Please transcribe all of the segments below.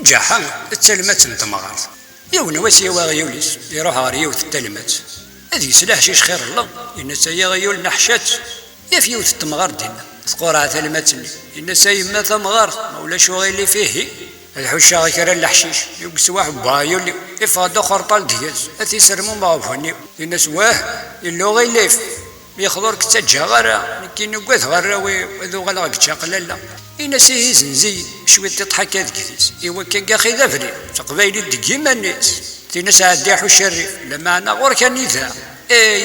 جاحا التلمات نتمغار يون واسيا واغيوليس يروح غريوث التلمات هذي سلاح شيش خير الله إن سيا غيول نحشات يفيوث التمغار دينا ثقورها تلماتني إن سيما تمغار مولا شو غير اللي فيه الحوشة غير الحشيش يقس واحد بايولي يفاد اخر طال دياز اثي سرمو مغفوني إن سواه إلو غير ليف يخضر كتاجها غرا لكن نقوث غرا وذو غلق تشاقلالا إن سيه زنزي شوي تضحك هذ كذيس إوا كاكا خي ذافري تقبايلي دقيما الناس تيناس عداح الشريف لما أنا غور كان نذا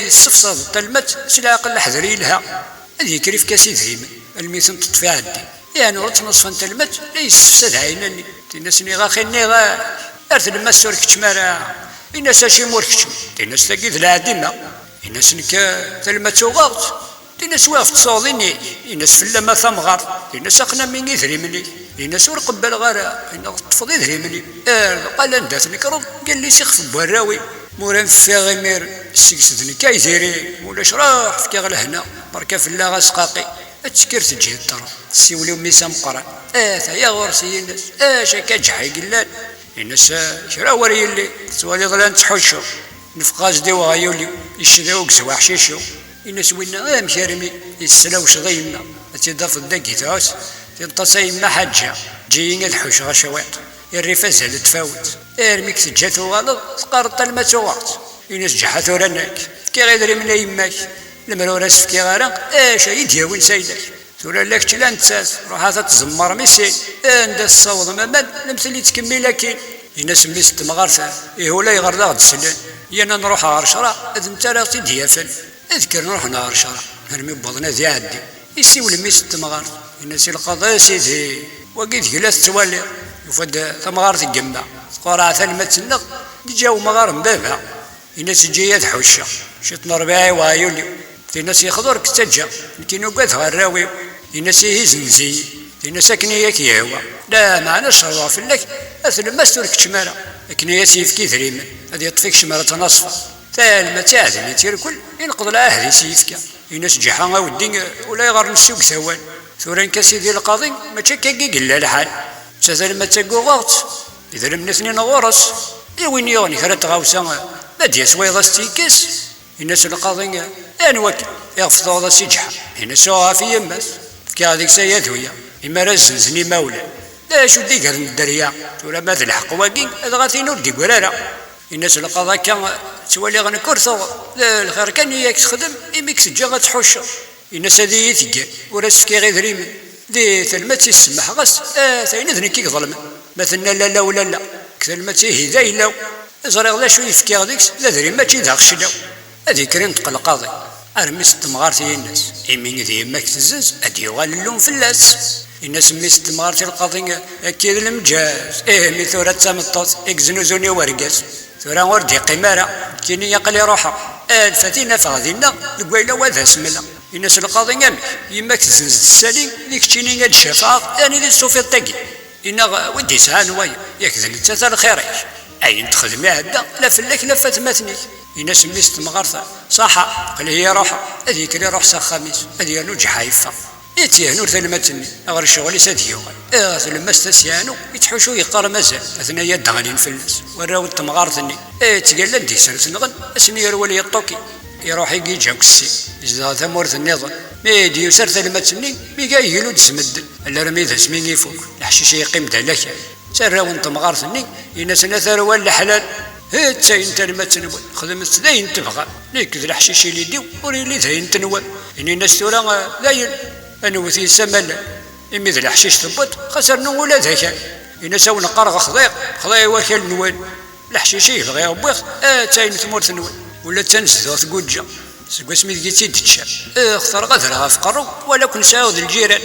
يستفصد تلمت سلاق الحذري لها هذه كريف كاسي ذهيما الميثم تطفي عدي يعني رت نصفا تلمت لا يستفسد عيناني تيناس نيغا خيني غا أرث لما سورك تشمارا إناس أشي موركتش تيناس تاقيذ العديمة إناس نكا تلمت وغاوت تيناس واقف تصاوضيني إناس في اللما ثمغار إناس أقنا من يثري مني إناس ورقبال غارة إناس تفضي يثري مني قال انداتني كرض قال لي سيخف بوراوي موران في غمير سيكسدني كايزيري مولا شراح في كاغل هنا بركا في الله غاسقاقي اتشكر تجي الدار سيوليو ميسام قران ثايا غورسي الناس شاكا جحي قلال الناس شرا وري اللي سوالي ظلان تحوشو نفقاز دي وغايولي يشداو كسوا حشيشو الناس وينا مشارمي يسلاو شضينا تيضاف الداكي تاوس تنتصي ما حاجه جايين الحوش غشوات الرفاز اللي تفاوت ارميك تجاتو غلط تقارط المات وقت الناس جحثو رناك كي غيدري من يماك المروراس في كي غارق يدياوين سيدك ثورا لك تلان تساس روح تزمر ميسي عند الصوض ممن المثل تكمل لكن الناس ميس تمغارثه ولا يغرد غد السلان يانا نروح عرشرة اذ نتا تيديافن اذكر نروح نعرشرة نرمي بوضنا ذي عدي يسيول ميس تمغار الناس القضاء سيدي وقيت جلاس توالي يفد تمغار تجمع قرعة ثلمة النغ جاو مغار مبابها الناس جايات حوشة شتنا رباعي وعيولي الناس يخضر كتجا لكن وقات غراوي الناس يهزنزي الناس كنياك يهوى لا معنا شروا في لك اثل ما استرك شمارة كنيا سيف كي ثريما هذه يطفيك شمارة نصفة ثالما تعذني تير كل ينقض العهد سيفك الناس جحا ودي ولا يغار نسوق ثوان ثوران كسيدي القاضي ما تشكاكي قلا الحال تسال ما تسقو غوت اذا لم نثنين غورس وين يغني كرات غاوسا ما ديا سويضة ستيكس الناس القاضي انوك يغفضوا هذا سيجحا هنا سوها في يماس كي هذيك سيادويا إما رزنزني مولا لا شو ديقر الدريا ولا ما تلحق واقين هذا غاتي نور دي قرارة الناس القضاء كان تولي غنكرثو لا الخير كان ياك تخدم إميك سجا غتحوش الناس هذه يتقال وراس كي غير ريم دي ثلمات يسمح غاس ثاين ذني كي ظلم مثلنا لا لا ولا لا كثلمات هداي لا زريغ لا شو يفكي غاديكس لا ذري ما تيداغش لا هذه كرين تقل قاضي أرميس تمغارتي الناس إمين ذي يماك تزز أدي يغال اللون فلاس الناس ميس تمغارتي القاضي أكيد المجاز ميثورة تامطوط إكزنوزوني ورقاز ثورا وردي قمارة كيني يقلي روحها الفتينة فاضينا القويلة وذا سملا الناس القاضي أمي يماك تزز السالي ذيك تشيني الشفاق يعني ذي الصوفي الطاقي إنا ودي سهان ويا يكذن التاثر الخيريش أين تخدمي هدا لا فلك لا فاتماتني الناس ميس تمغارثة صحة قال هي روحها هذيك اللي روح خميس هذه نوج حايفة يتيهنو ثلمتني أغر الشغل يساديو ثلما استسيانو يتحوشو يقار مازال أثنايا دغنين فلس وراو تمغارثني تقال لدي سنغن اسمي يرولي الطوكي يروح يجي جاكسي إذا ثمورث النظام ميدي يسر ثلمتني ميقا يهلو تسمد الا رميذ اسمين يفوق الحشيش يقيم دالك سراو انت مغارثني الناس نثر ولا حلال هات انت لما تنوى خدمت ذاين تبغى ليك ذا الحشيش اللي ديو وريلي ذاين تنوى اني الناس تورا ذاين انوثي سملا امي ذا الحشيش ثبت خسر نولا ذاك الناس او نقرغ خضاي وكل نوال الحشيش يبغي يبوخ تاين ثمور تنوى ولا تنسدو تقوجا سكوا سميت قيتي تتشا اختار غدرها في قرو ولا كن ساود الجيران